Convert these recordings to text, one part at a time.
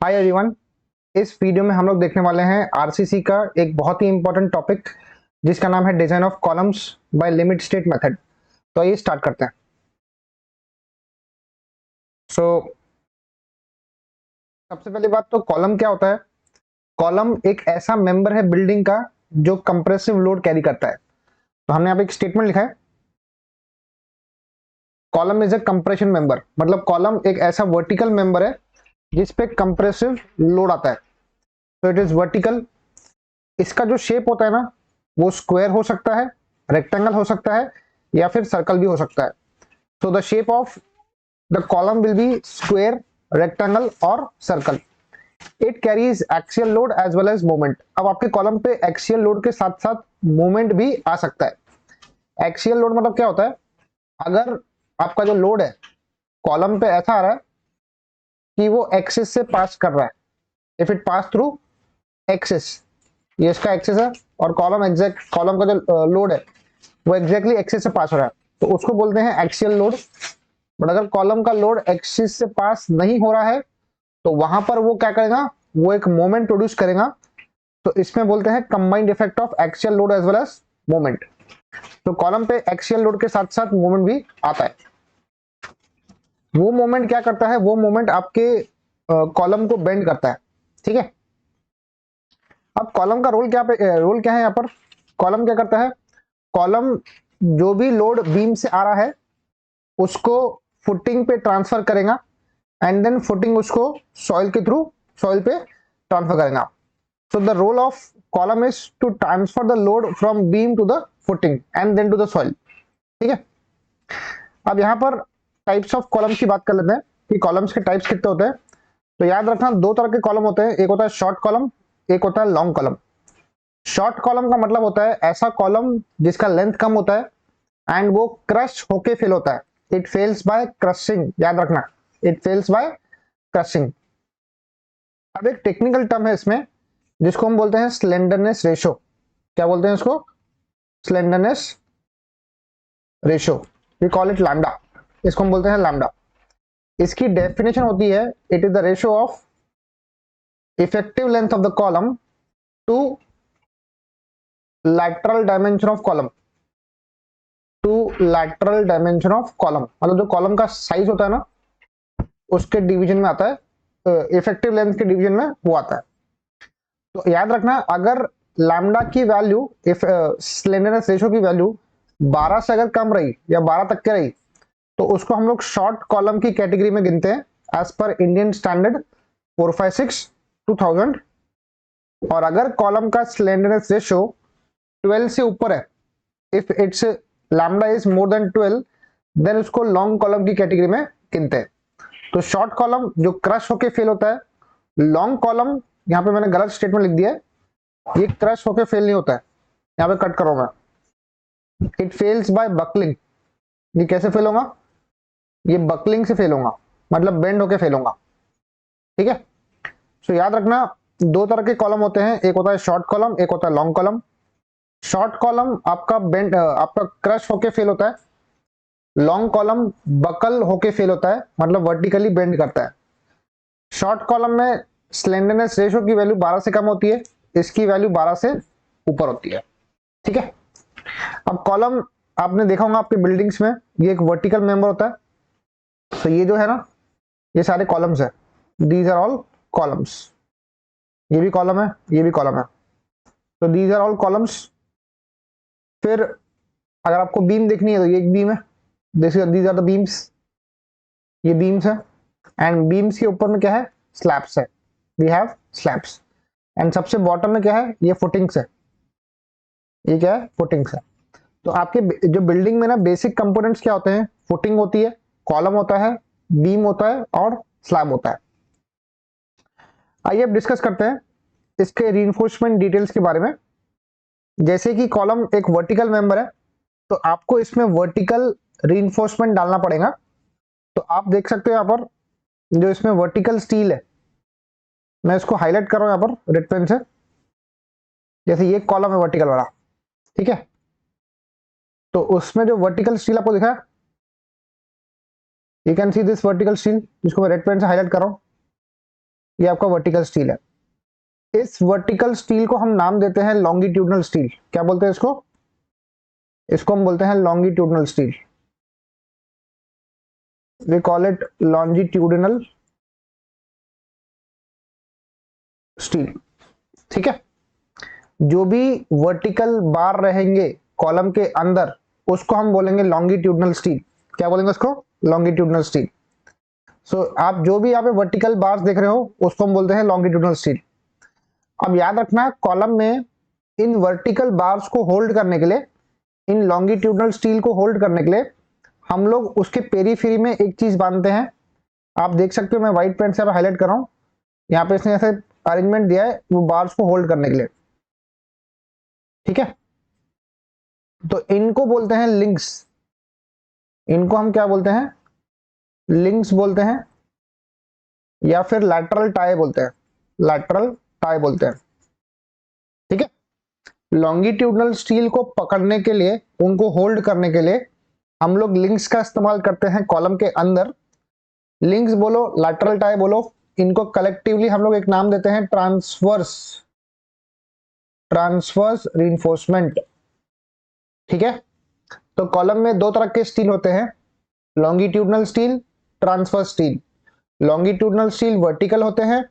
Hi everyone. इस video में हम लोग देखने वाले हैं आरसीसी का एक बहुत ही इंपॉर्टेंट टॉपिक जिसका नाम है design of columns by limit state method. तो आइए स्टार्ट करते हैं। सो सबसे पहली बात तो कॉलम क्या होता है। कॉलम एक ऐसा मेंबर है बिल्डिंग का जो कंप्रेसिव लोड कैरी करता है। तो हमने यहाँ पे एक स्टेटमेंट लिखा है, column is a compression member. मतलब कॉलम एक ऐसा वर्टिकल मेंबर है जिसपे कंप्रेसिव लोड आता है। तो इट इज वर्टिकल। इसका जो शेप होता है ना, वो स्क्वायर हो सकता है, रेक्टेंगल हो सकता है, या फिर सर्कल भी हो सकता है। So the shape of the column will be square, rectangle और circle. It carries axial load as well as moment. अब आपके कॉलम पे एक्सियल लोड के साथ साथ मोमेंट भी आ सकता है। एक्सियल लोड मतलब क्या होता है, अगर आपका जो लोड है कॉलम पे ऐसा आ रहा है कि वो एक्सिस से पास कर रहा है, if it pass through axis, ये इसका एक्सिस है और कॉलम का जो लोड है वो एग्जैक्टली एक्सिस से पास हो रहा है, तो उसको बोलते हैं एक्सियल लोड। बट अगर कॉलम का लोड एक्सिस से पास नहीं हो रहा है तो वहां पर वो क्या करेगा, वो एक मोमेंट प्रोड्यूस करेगा। तो इसमें बोलते हैं combined effect of axial load as well as moment. तो कॉलम पे एक्सियल लोड के साथ साथ मोमेंट भी आता है। वो मोमेंट क्या करता है, वो मोमेंट आपके कॉलम को बेंड करता है। ठीक है। अब कॉलम का रोल क्या है यहाँ पर। कॉलम क्या करता है, कॉलम जो भी लोड बीम से आ रहा है उसको फुटिंग पे ट्रांसफर करेगा एंड देन फुटिंग उसको सॉइल के थ्रू सॉइल पे ट्रांसफर करेगा। So the role of column is to transfer the load from beam to the footing and then to the soil. ठीक है। अब यहाँ पर टाइप्स ऑफ कॉलम्स की बात कर लेते हैं कि कॉलम्स के टाइप्स कितने होते हैं। तो याद रखना, दो तरह के कॉलम होते हैं, एक होता है शॉर्ट कॉलम, एक होता है लॉन्ग कॉलम। शॉर्ट कॉलम का मतलब होता है ऐसा कॉलम जिसका लेंथ कम होता है एंड वो क्रश होके फेल होता है। इट फेल्स बाय क्रशिंग, याद रखना, इट फेल्स बाय क्रशिंग। अब एक टेक्निकल टर्म है इसमें जिसको हम बोलते हैं स्लेंडरनेस रेशो। क्या बोलते हैं इसको, slenderness ratio. We call it lambda, इसको हम बोलते हैं लैम्डा। इसकी डेफिनेशन होती है, it is the ratio of effective length of the column to lateral dimension of column, to lateral dimension of column. मतलब जो कॉलम का साइज होता है ना उसके डिवीजन में आता है, इफेक्टिव लेंथ के डिवीजन में वो आता है। तो याद रखना, अगर लैम्डा की वैल्यू, इफ स्लेंडरनेस रेशो की वैल्यू 12 से अगर कम रही या 12 तक के रही तो उसको हम लोग शॉर्ट कॉलम की कैटेगरी में गिनते हैं एज पर इंडियन स्टैंडर्ड 456/2000। और अगर कॉलम का स्लेंडरनेस रेशो 12 से ऊपर है, if it's lambda is more than 12, then उसको लॉन्ग कॉलम की कैटेगरी में गिनते हैं। तो शॉर्ट कॉलम जो क्रश होके फेल होता है, लॉन्ग कॉलम, यहाँ पे मैंने गलत स्टेटमेंट लिख दिया है, ये क्रश होके फेल नहीं होता है, यहाँ पे कट करो मैं, इट फेल्स बाय बकलिंग। ये कैसे फेल होगा, ये बकलिंग से फेल होगा, मतलब बेंड होके फेल होगा। ठीक है। सो याद रखना, दो तरह के कॉलम होते हैं, एक होता है शॉर्ट कॉलम, एक होता है लॉन्ग कॉलम। शॉर्ट कॉलम आपका बेंड, आपका क्रश होके फेल होता है। लॉन्ग कॉलम बकल होके फेल होता है, मतलब वर्टिकली बेंड करता है। शॉर्ट कॉलम में स्लेंडरनेस रेशो की वैल्यू 12 से कम होती है, इसकी वैल्यू 12 से ऊपर होती है। ठीक है। अब कॉलम आपने देखा होगा आपके बिल्डिंग्स में, ये एक वर्टिकल मेंबर होता है। तो ये जो है ना, ये सारे कॉलम्स है, दीज आर ऑल कॉलम्स। ये भी कॉलम है, ये भी कॉलम है, तो दीज आर ऑल कॉलम्स। फिर अगर आपको बीम देखनी है तो ये एक बीम है, दीज आर द बीम्स, ये बीम्स है। एंड बीम्स के ऊपर में क्या है, स्लैब्स है, वी हैव स्लैब्स। एंड सबसे बॉटम में क्या है, ये फुटिंग्स है, ये क्या है, फुटिंग्स है। तो आपके जो बिल्डिंग में ना बेसिक कंपोनेंट्स क्या होते हैं, फुटिंग होती है, कॉलम होता है, बीम होता है और स्लैब होता है। आइए अब डिस्कस करते हैं इसके रीइंफोर्समेंट डिटेल्स के बारे में। जैसे कि कॉलम एक वर्टिकल मेंबर है तो आपको इसमें वर्टिकल रीइंफोर्समेंट डालना पड़ेगा। तो आप देख सकते हो यहाँ पर जो इसमें वर्टिकल स्टील है, मैं इसको हाईलाइट कर रहा हूं यहाँ पर रेड पेन से। जैसे ये कॉलम है वर्टिकल वाला, ठीक है, तो उसमें जो वर्टिकल स्टील आपको दिखा, you can see this vertical steel, जिसको मैं रेड पेन से हाईलाइट कर रहा हूं। ये आपका वर्टिकल स्टील है। इस वर्टिकल स्टील को हम नाम देते हैं लॉन्गिट्यूडनल स्टील। क्या बोलते हैं इसको? इसको हम बोलते हैं longitudinal steel. We call it longitudinal steel. ठीक है, जो भी वर्टिकल बार रहेंगे कॉलम के अंदर उसको हम बोलेंगे लॉन्गिट्यूडनल स्टील। क्या बोलेंगे उसको? Longitudinal steel. सो आप जो भी यहाँ पे वर्टिकल बार्स देख रहे हो उसको हम बोलते हैं लॉन्गिट्यूडनल स्टील। अब याद रखना, कॉलम में इन वर्टिकल बार्स को होल्ड करने के लिए, इन लॉन्गिट्यूडनल स्टील को होल्ड करने के लिए हम लोग उसके पेरीफेरी में एक चीज बांधते हैं। आप देख सकते हो, मैं व्हाइट पेन से यहाँ पे हाईलाइट कर रहा हूँ। यहाँ पे इसने ऐसे अरेंजमेंट दिया है वो बार्स को होल्ड करने के लिए। ठीक है, तो इनको बोलते हैं लिंक्स। इनको हम क्या बोलते हैं? लिंक्स बोलते हैं, या फिर लैटरल टाई बोलते हैं। लैटरल टाई बोलते हैं। ठीक है, लॉन्गिट्यूडनल स्टील को पकड़ने के लिए, उनको होल्ड करने के लिए हम लोग लिंक्स का इस्तेमाल करते हैं कॉलम के अंदर। लिंक्स बोलो, लैटरल टाई बोलो, इनको कलेक्टिवली हम लोग एक नाम देते हैं ट्रांसवर्स रीइंफोर्समेंट। ठीक है, तो कॉलम में दो तरह के स्टील होते हैं, longitudinal steel, transverse steel. Longitudinal steel vertical होते हैं,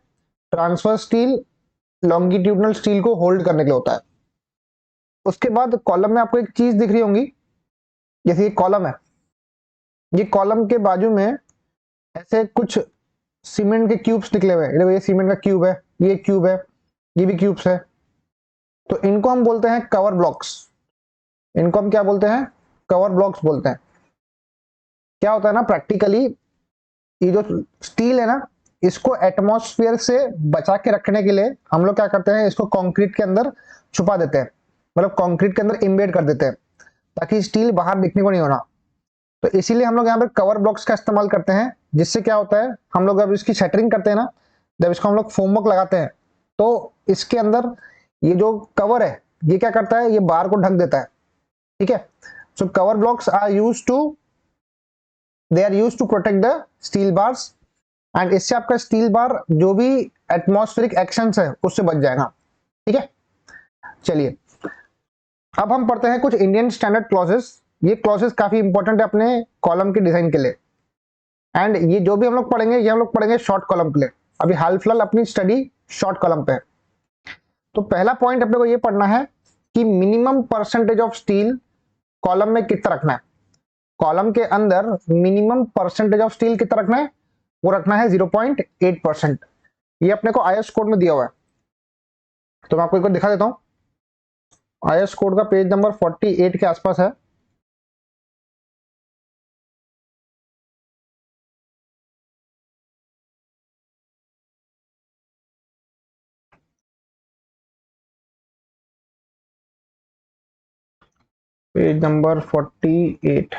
ट्रांसवर्स स्टील लॉन्गिट्यूडनल स्टील को होल्ड करने के लिए होता है। उसके बाद कॉलम में आपको एक चीज दिख रही होंगी, जैसे ये कॉलम है, ये कॉलम के बाजू में ऐसे कुछ सीमेंट के क्यूब्स निकले हुए हैं। ये सीमेंट का क्यूब है, ये क्यूब है, ये भी क्यूब्स है। तो इनको हम बोलते हैं कवर ब्लॉक्स। इनको हम क्या बोलते हैं? कवर ब्लॉक्स बोलते हैं। क्या होता है ना, प्रैक्टिकली ये जो स्टील है ना, इसको एटमॉस्फेयर से बचा के रखने के लिए हम लोग क्या करते हैं, इसको कंक्रीट के अंदर छुपा देते हैं, मतलब कंक्रीट के अंदर इम्बेड कर देते हैं ताकि स्टील बाहर दिखने को नहीं होना। तो इसीलिए हम लोग यहाँ पे कवर ब्लॉक्स का इस्तेमाल करते हैं, जिससे क्या होता है, हम लोग जब इसकी शटरिंग करते हैं ना, जब इसको हम लोग फोमवर्क लगाते हैं तो इसके अंदर ये जो कवर है ये क्या करता है, ये बार को ढक देता है। ठीक है, so cover blocks are used to protect the steel bars, and इससे आपका स्टील बार जो भी एटमॉस्फेरिक एक्शंस है उससे बच जाएगा। ठीक है, चलिए अब हम पढ़ते हैं कुछ इंडियन स्टैंडर्ड क्लॉजेस। ये क्लॉजेस काफी इंपॉर्टेंट है अपने कॉलम के डिजाइन के लिए, एंड ये जो भी हम लोग पढ़ेंगे ये हम लोग पढ़ेंगे शॉर्ट कॉलम के लिए। अभी हाल फिलहाल अपनी स्टडी शॉर्ट कॉलम पे है। तो पहला पॉइंट अपने को ये पढ़ना है कि minimum percentage of steel column में कितना रखना है। कॉलम के अंदर मिनिमम परसेंटेज ऑफ स्टील कितना रखना है? वो रखना है 0.8%। ये अपने को आईएस कोड में दिया हुआ है, तो मैं आपको एक बार दिखा देता हूं। आईएस कोड का पेज नंबर 48 के आसपास है। Page number 48।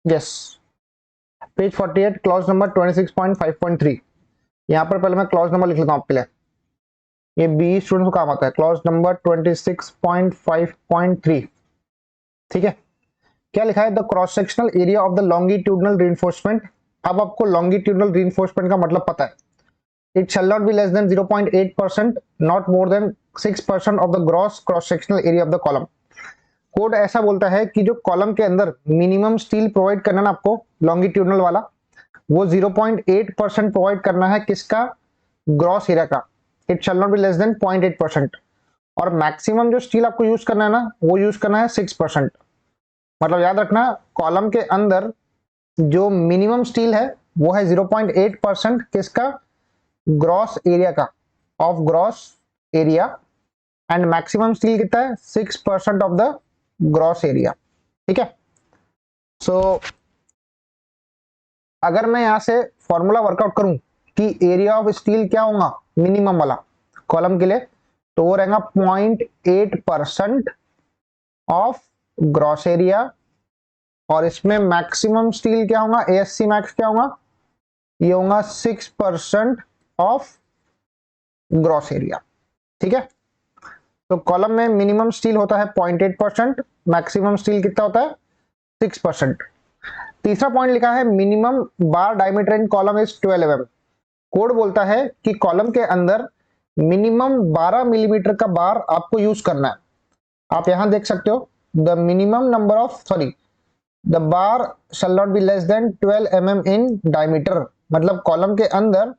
Yes, page 48 clause number 26.5.3। यहां पर पहले मैं क्लॉज नंबर लिख लेता हूं आपके लिए, ये बी स्टूडेंट को काम आता है। Clause number 26.5.3। ठीक है, क्या लिखा है? The cross sectional area of the longitudinal reinforcement. अब आपको लॉन्गिट्यूडनल रीइंफोर्समेंट का मतलब पता है। It shall not be less then 0.8%, not more than 6% of the gross cross sectional area of the column. Code ऐसा बोलता है कि जो कॉलम के अंदर मिनिमम स्टील प्रोवाइड करना ना आपको, लॉन्गिट्यूडनल वाला, वो 0.8% प्रोवाइड करना है। किसका? ग्रॉस एरिया का। It shall not be less then 0.8%। और मैक्सिमम जो स्टील आपको यूज करना है ना, वो यूज करना है 6%। मतलब याद रखना, कॉलम के अंदर जो मिनिमम स्टील है वो है 0.8%। किसका? ग्रॉस एरिया का, of gross area. And maximum steel कितना है? 6% ऑफ द ग्रॉस एरिया। ठीक है, सो अगर मैं यहां से फॉर्मूला वर्कआउट करूं कि एरिया ऑफ स्टील क्या होगा मिनिमम वाला कॉलम के लिए, तो वो रहेगा 0.8% ऑफ ग्रॉस एरिया। और इसमें मैक्सिमम स्टील क्या होगा? एएससी मैक्स क्या होगा? ये होगा 6% ऑफ ग्रॉस एरिया। ठीक है, तो कॉलम में मिनिमम स्टील होता है 0.8%, मैक्सिमम स्टील कितना होता है 6%। तीसरा पॉइंट लिखा है minimum bar diameter in column is 12 mm। Code बोलता है कि कॉलम के अंदर मिनिमम 12 मिलीमीटर का बार आपको यूज करना है। आप यहां देख सकते हो the minimum number of the bar shell not be less then 12 mm in diameter, मतलब कॉलम के अंदर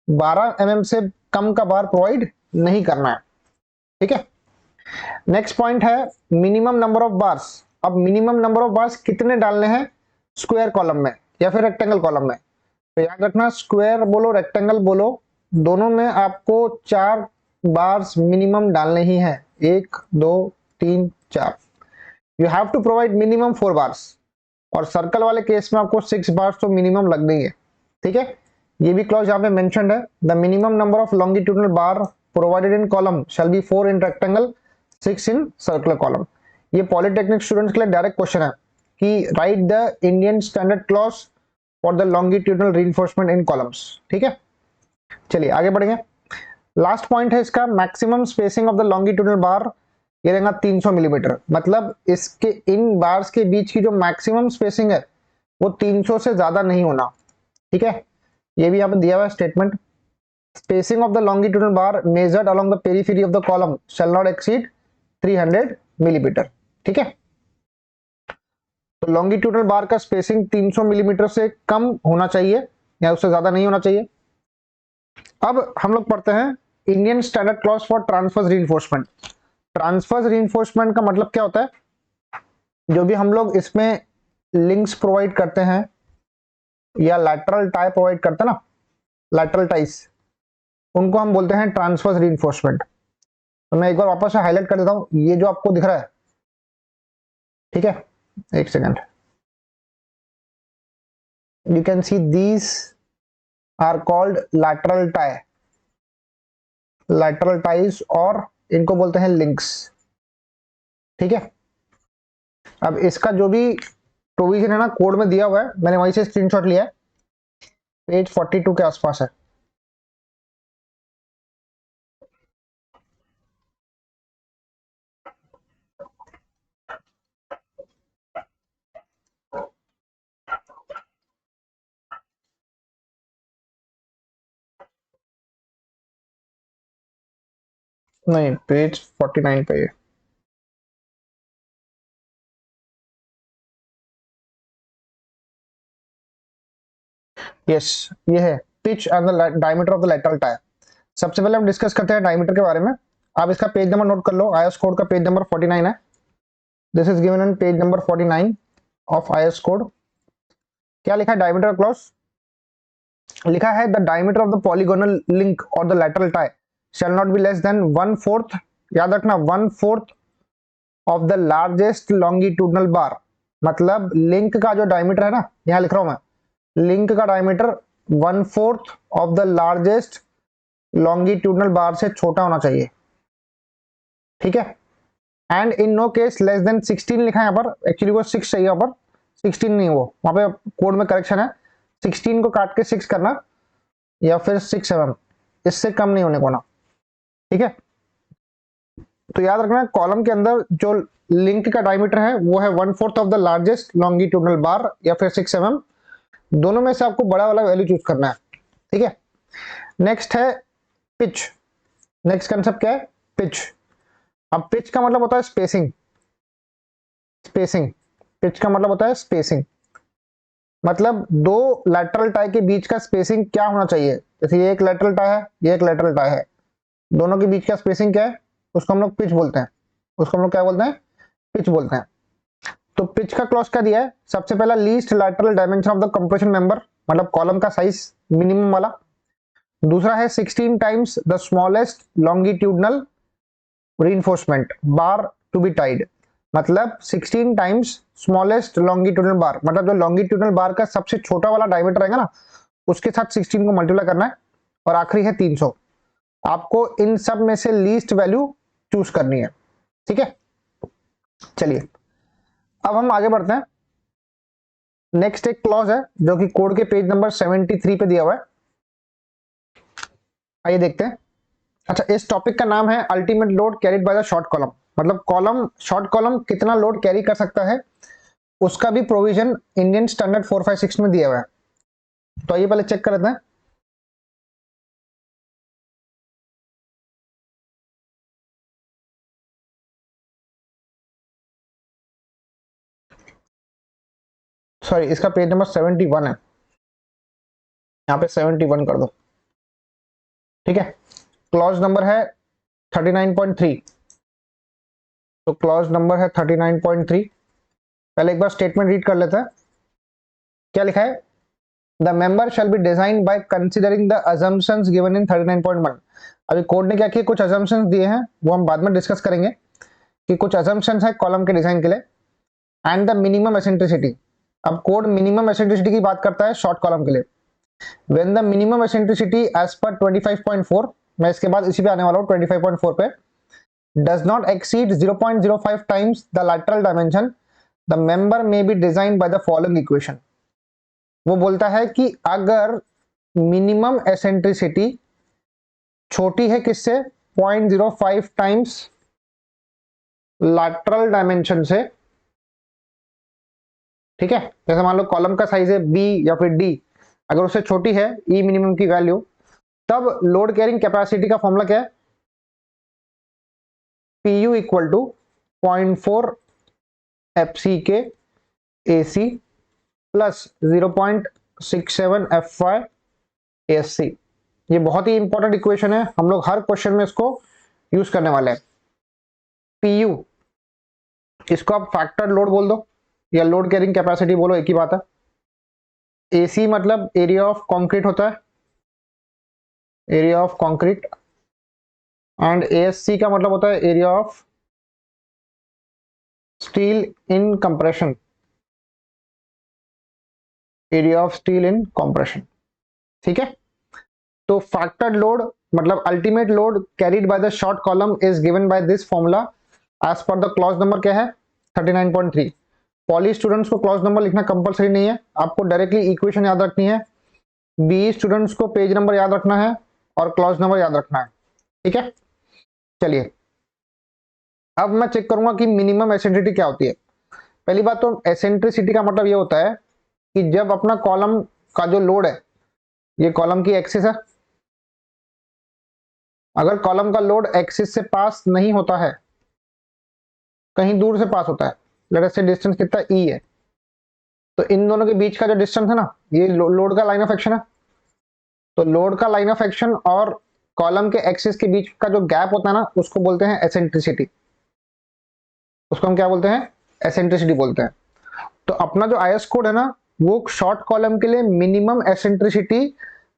12 mm से कम का बार प्रोवाइड नहीं करना है। ठीक है, नेक्स्ट पॉइंट है मिनिमम नंबर ऑफ बार्स। अब मिनिमम नंबर ऑफ बार्स कितने डालने हैं स्क्वायर कॉलम में या फिर रेक्टेंगल कॉलम में, तो याद रखना स्क्वायर बोलो रेक्टेंगल बोलो, दोनों में आपको 4 बार्स मिनिमम डालने ही है। 1 2 3 4। You have to provide minimum 4 bars, और सर्कल वाले केस में आपको 6 बार्स तो मिनिमम लग गई है। ठीक है, ये भी क्लॉज यहाँ पे मेंशन्ड है, the minimum number of longitudinal bar provided in column shall be 4 in rectangle 6 in circular column. ये पॉलिटेक्निक स्टूडेंट्स के लिए डायरेक्ट क्वेश्चन है कि write the Indian standard clause for the longitudinal reinforcement in columns. ठीक है, चलिए आगे बढ़ेंगे। लास्ट पॉइंट है इसका maximum spacing of the longitudinal bar, ये रहेगा 300 मिलीमीटर। मतलब इसके इन बार्स के बीच की जो मैक्सिमम स्पेसिंग है वो 300 से ज्यादा नहीं होना। ठीक है, ये भी यहाँ पे दिया हुआ है statement, spacing of the longitudinal bar measured along the periphery of the column shall not exceed 300 millimetre. ठीक है, तो लॉन्गिट्यूडनल बार का स्पेसिंग 300 मिलीमीटर से कम होना चाहिए या उससे ज्यादा नहीं होना चाहिए। अब हम लोग पढ़ते हैं Indian standard clause for transverse reinforcement. Transverse reinforcement का मतलब क्या होता है, जो भी हम लोग इसमें लिंक्स प्रोवाइड करते हैं या लैटरल टाई प्रोवाइड करते हैं ना, लैटरल टाइस, उनको हम बोलते हैं ट्रांसवर्स रीइंफोर्समेंट। तो मैं एक बार वापस से हाईलाइट कर देता हूं, ये जो आपको दिख रहा है, ठीक है, एक second, you can see these are called lateral tie, lateral ties, और इनको बोलते हैं लिंक्स। ठीक है, अब इसका जो भी प्रोविजन है ना कोड में दिया हुआ है, मैंने वहीं से स्क्रीनशॉट लिया है, पेज 42 के आसपास है। नहीं, पेज 49 पे है। यस, ये है pitch and the diameter of the lateral tie. सबसे पहले हम डिस्कस करते हैं डायमीटर के बारे में। आप इसका पेज नंबर नोट कर लो, आईएस कोड का पेज नंबर 49 है। This is given in page number 49 of IS code. क्या लिखा है डायमीटर क्लॉज, लिखा है the diameter of the polygonal link और the lateral tie shall not be less than 1/4, याद रखना 1/4 of the largest longitudinal bar. मतलब लिंक का जो डायमीटर है ना, यहां लिख रहा हूं मैं, लिंक का diameter 1/4 of the largest longitudinal bar से छोटा होना चाहिए। ठीक है, and in no case less than 16 लिखा है यहाँ पर, एक्चुअली वो 6 चाहिए यहाँ पर, 16 नहीं, वो वहां पे कोड में करेक्शन है, 16 को काट के 6 करना या फिर 6 mm, इससे कम नहीं होने को ना। ठीक है, तो याद रखना कॉलम के अंदर जो लिंक का डायमीटर है वो है 1/4 ऑफ द लार्जेस्ट लॉन्गिट्यूडनल बार या फिर 6 mm, दोनों में से आपको बड़ा वाला वैल्यू चूज करना है। ठीक है, नेक्स्ट है पिच। नेक्स्ट कंसेप्ट क्या है, पिच। अब पिच का मतलब होता है स्पेसिंग, स्पेसिंग, पिच का मतलब होता है स्पेसिंग, मतलब दो लैटरल टाई के बीच का स्पेसिंग क्या होना चाहिए। जैसे ये एक लैटरल टाई है, ये एक लैटरल टाई है, दोनों के बीच का स्पेसिंग क्या है, उसको हम लोग पिच बोलते हैं, उसको हम लोग क्या बोलते हैं, पिच बोलते हैं। तो पिच का क्लॉज क्या दिया है, सबसे पहला least lateral dimension of the compression member, मतलब कॉलम का साइज मिनिमम वाला। दूसरा है 16 times the smallest longitudinal reinforcement bar to be tied, मतलब 16 टाइम्स स्मॉलेस्ट लॉन्गिट्यूडनल बार, मतलब जो लॉन्गिट्यूडनल बार का सबसे छोटा वाला डायमीटर रहेगा ना, उसके साथ 16 को मल्टीप्लाई करना है। और आखिरी है 300। आपको इन सब में से लीस्ट वैल्यू चूज करनी है। ठीक है, चलिए अब हम आगे बढ़ते हैं। नेक्स्ट एक क्लॉज है जो कि कोड के पेज नंबर 73 पे दिया हुआ है, आइए देखते हैं। अच्छा, इस टॉपिक का नाम है ultimate load carried by the short column, मतलब कॉलम, शॉर्ट कॉलम कितना लोड कैरी कर सकता है उसका भी प्रोविजन इंडियन स्टैंडर्ड 456 में दिया हुआ है। तो आइए पहले चेक कर लेते हैं। सॉरी, इसका पेज नंबर 71 है, यहाँ पे 71 कर दो। ठीक है, क्लॉज नंबर है 39.3। तो क्लॉज नंबर है 39.3। पहले एक बार स्टेटमेंट रीड कर लेते हैं। क्या लिखा है? The member shell be design by considering the assumptions given in 39.1। अभी कोड ने क्या किया, कुछ अजम्पशंस दिए हैं, वो हम बाद में डिस्कस करेंगे कि कुछ अजम्पशंस है कॉलम के डिजाइन के लिए। एंड द मिनिमम एसेंट्रिसिटी, अब कोड मिनिमम एसेंट्रिसिटी की बात करता है शॉर्ट कॉलम के लिए। When the minimum eccentricity as per 25.4, मैं इसके बाद इसी पे आने वाला हूँ 25.4 पे, does not exceed 0.05 times the lateral dimension, the member may be designed by the following equation। वो बोलता है कि अगर मिनिमम एसेंट्रिसिटी छोटी है किससे, 0.05 टाइम्स लैटरल डायमेंशन से, ठीक है, जैसे मान लो कॉलम का साइज है बी या फिर डी, अगर उससे छोटी है ई मिनिमम की वैल्यू, तब लोड कैरिंग कैपेसिटी का फॉर्मूला क्या है, पीयू इक्वल टू 0.4 एफसी के AC plus 0.67 F Y SC. ये बहुत ही इंपॉर्टेंट इक्वेशन है, हम लोग हर क्वेश्चन में इसको यूज करने वाले हैं। पीयू, इसको आप फैक्टर लोड बोल दो या लोड कैरिंग कैपेसिटी बोलो, एक ही बात है। एसी मतलब एरिया ऑफ कंक्रीट होता है, area of concrete. And ASC का मतलब होता है area of steel in compression, area of steel in compression. ठीक है, तो फैक्टर्ड लोड मतलब ultimate load carried by the short column is given by this formula as per the clause number क्या है 39.3। पॉली स्टूडेंट्स को clause number लिखना compulsory नहीं है, आपको डायरेक्टली इक्वेशन याद रखनी है। बी स्टूडेंट्स को पेज नंबर याद रखना है और क्लॉज नंबर याद रखना है। ठीक है, चलिए अब मैं चेक करूंगा कि मिनिमम एसेंट्रिसिटी क्या होती है। पहली बात तो एसेंट्रिसिटी का मतलब ये होता है कि जब अपना कॉलम का जो लोड है, ये कॉलम की एक्सिस है, अगर कॉलम का लोड एक्सिस से पास नहीं होता है, कहीं दूर से पास होता है, लेट अस से डिस्टेंस कितना ई है, तो इन दोनों के बीच का जो डिस्टेंस है ना, ये लोड का लाइन ऑफ एक्शन है। तो लोड का लाइन ऑफ एक्शन और कॉलम के एक्सिस के बीच का जो गैप होता है ना, उसको बोलते हैं एसेंट्रिसिटी। उसको हम क्या बोलते हैं, एसेंट्रिसिटी बोलते हैं। तो अपना जो आईएस कोड है ना, वो शॉर्ट कॉलम के लिए मिनिमम एसेंट्रिसिटी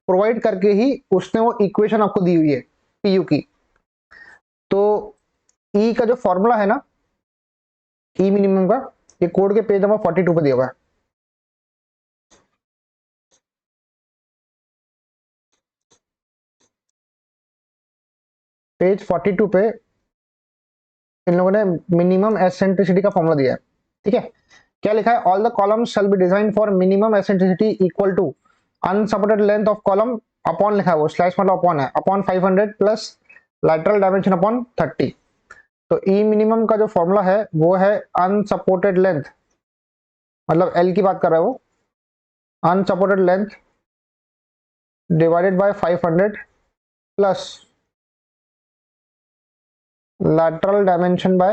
प्रोवाइड करके ही उसने वो इक्वेशन आपको दी हुई है पीयू की। तो ई का जो फॉर्मूला है ना, ई मिनिमम का, ये कोड के पेज नंबर 42 पे दिया हुआ है। पेज 42 पे इन लोगों ने मिनिमम एसेंट्रिसिटी का फॉर्मूला दिया है। ठीक है, क्या लिखा है, all the columns shall be design for minimum eccentricity equal to unsupported length of column upon, लिखा है वो स्लैश मतलब अपॉन है, upon 500 plus lateral dimension upon 30। तो ई मिनिमम का जो फॉर्मूला है वो है अनसपोर्टेड लेंथ, मतलब एल की बात कर रहा है वो, unsupported length divided by 500 plus lateral dimension by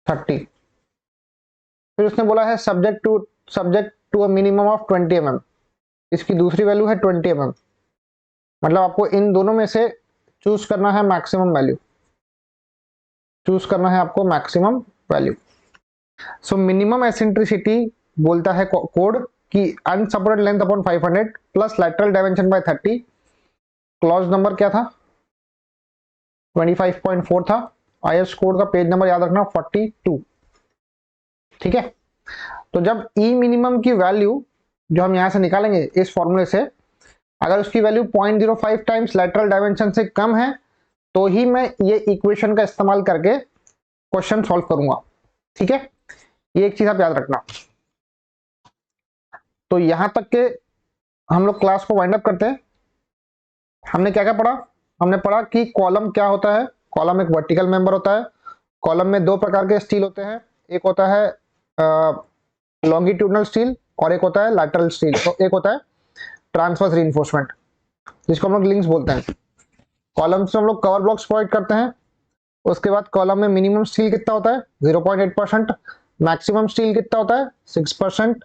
30। फिर उसने बोला है subject to a minimum of 20 mm, इसकी दूसरी वैल्यू है 20 mm, मतलब आपको इन दोनों में से चूज करना है मैक्सिमम वैल्यू, चूज करना है आपको maximum value. So minimum eccentricity बोलता है कोड कि unsupported length upon 500 plus lateral dimension by 30। Clause number क्या था, 25.4 था। आईएस कोड का पेज नंबर याद रखना 42। ठीक है, तो जब ई मिनिमम की वैल्यू जो हम यहां से निकालेंगे इस फॉर्मूले से, अगर उसकी वैल्यू 0.05 टाइम्स लैटरल डायमेंशन से कम है, तो ही मैं ये इक्वेशन का इस्तेमाल करके क्वेश्चन सॉल्व करूंगा। ठीक है, ये एक चीज आप याद रखना। तो यहां तक के हम लोग क्लास को वाइंड अप करते हैं। हमने क्या क्या पढ़ा? हमने पढ़ा कि कॉलम क्या होता है। कॉलम एक वर्टिकल मेंबर होता है। कॉलम में दो प्रकार के स्टील होते हैं, एक होता है लॉन्गिट्यूडनल स्टील और एक होता है लैटरल स्टील। तो एक होता है ट्रांसवर्स रीइंफोर्समेंट, जिसको हम लोग लिंक्स बोलते हैं। कॉलम से हम लोग कवर ब्लॉक्स प्रोवाइड करते हैं। उसके बाद कॉलम में मिनिमम स्टील कितना होता है? 0.8%। मैक्सिमम स्टील कितना होता है? 6%।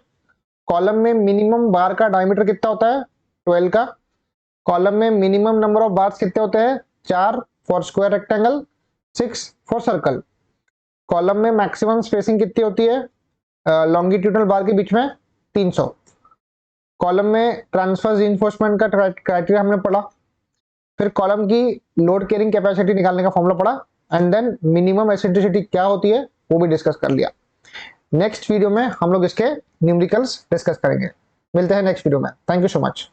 कॉलम में मिनिमम बार का डायमीटर कितना होता है? 12 का। कॉलम में मिनिमम नंबर ऑफ बार्स कितने होते हैं? 4 for square rectangle, 6 for circle. Column में मैक्सिमम स्पेसिंग कितनी होती है लॉन्गिट्यूडनल बार के बीच में? 300। कॉलम में ट्रांसफर रीइंफोर्समेंट का क्राइटेरिया हमने पढ़ा। फिर कॉलम की लोड कैरिंग कैपेसिटी निकालने का फॉर्मूला पढ़ा, एंड देन मिनिमम एसेंट्रिसिटी क्या होती है वो भी डिस्कस कर लिया। नेक्स्ट वीडियो में हम लोग इसके न्यूमेरिकल्स डिस्कस करेंगे। मिलते हैं नेक्स्ट वीडियो में। Thank you so much.